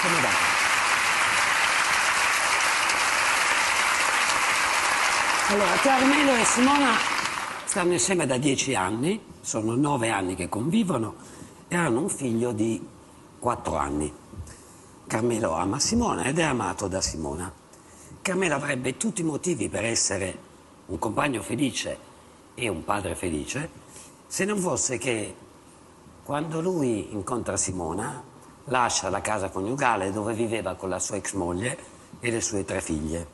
Accomodate. Allora, Carmelo e Simona stanno insieme da 10 anni, sono 9 anni che convivono e hanno un figlio di 4 anni. Carmelo ama Simona ed è amato da Simona. Carmelo avrebbe tutti i motivi per essere un compagno felice e un padre felice se non fosse che quando lui incontra Simona lascia la casa coniugale dove viveva con la sua ex moglie e le sue 3 figlie.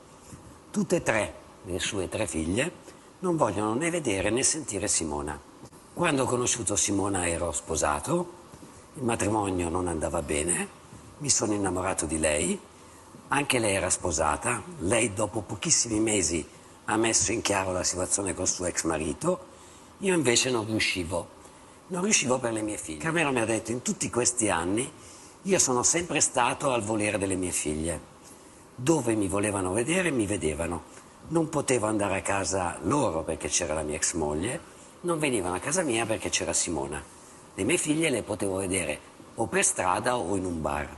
Tutte e 3 le sue 3 figlie non vogliono né vedere né sentire Simona. Quando ho conosciuto Simona ero sposato, il matrimonio non andava bene, mi sono innamorato di lei, anche lei era sposata, lei dopo pochissimi mesi ha messo in chiaro la situazione col suo ex marito, io invece non riuscivo per le mie figlie. Carmelo mi ha detto, in tutti questi anni io sono sempre stato al volere delle mie figlie, dove mi volevano vedere mi vedevano. Non potevo andare a casa loro perché c'era la mia ex moglie, non venivano a casa mia perché c'era Simona. Le mie figlie le potevo vedere o per strada o in un bar.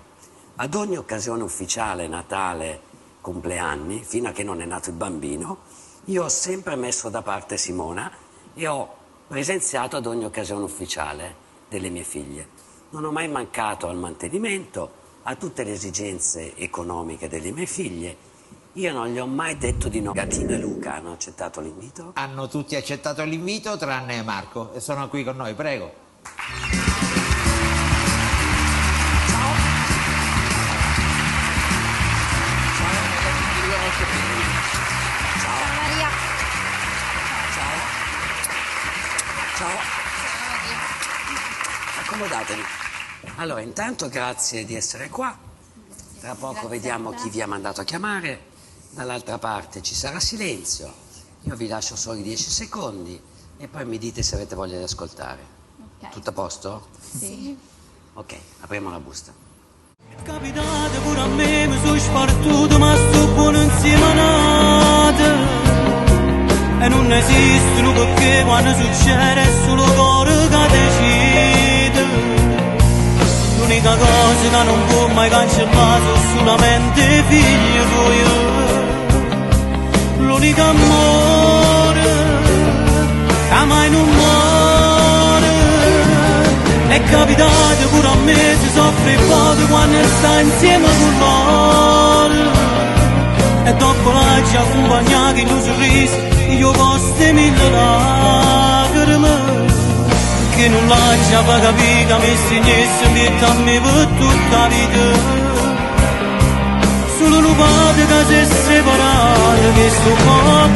Ad ogni occasione ufficiale, Natale, compleanni, fino a che non è nato il bambino, io ho sempre messo da parte Simona e ho presenziato ad ogni occasione ufficiale delle mie figlie. Non ho mai mancato al mantenimento, a tutte le esigenze economiche delle mie figlie. Io non gli ho mai detto di no. Gatina e Luca hanno accettato l'invito? Hanno tutti accettato l'invito tranne Marco e sono qui con noi, prego. Ciao. Ciao Maria. Ciao. Ciao. Accomodatevi. Allora, intanto grazie di essere qua. Tra poco vediamo chi vi ha mandato a chiamare. Dall'altra parte ci sarà silenzio. Io vi lascio solo 10 secondi e poi mi dite se avete voglia di ascoltare. Ok. Tutto a posto? Sì. Ok, apriamo la busta. Capitate pure a me, mi sono spartuto ma sto buono insieme a nata. E non esistono perché quando succede è solo cuore che decide. L'unica cosa che non può mai cancellare sono solamente figli tuoi. L'unico amore che mai non muore. È capitato pure a me, si soffre poco quando sta insieme con loro. E dopo la ci accompagnati in un sorriso, io posso 1000 lacrime. Che non l'ha già capita, mi segnesse detto a me per tutta la vita. Solo un padre che si è separato, che sto qua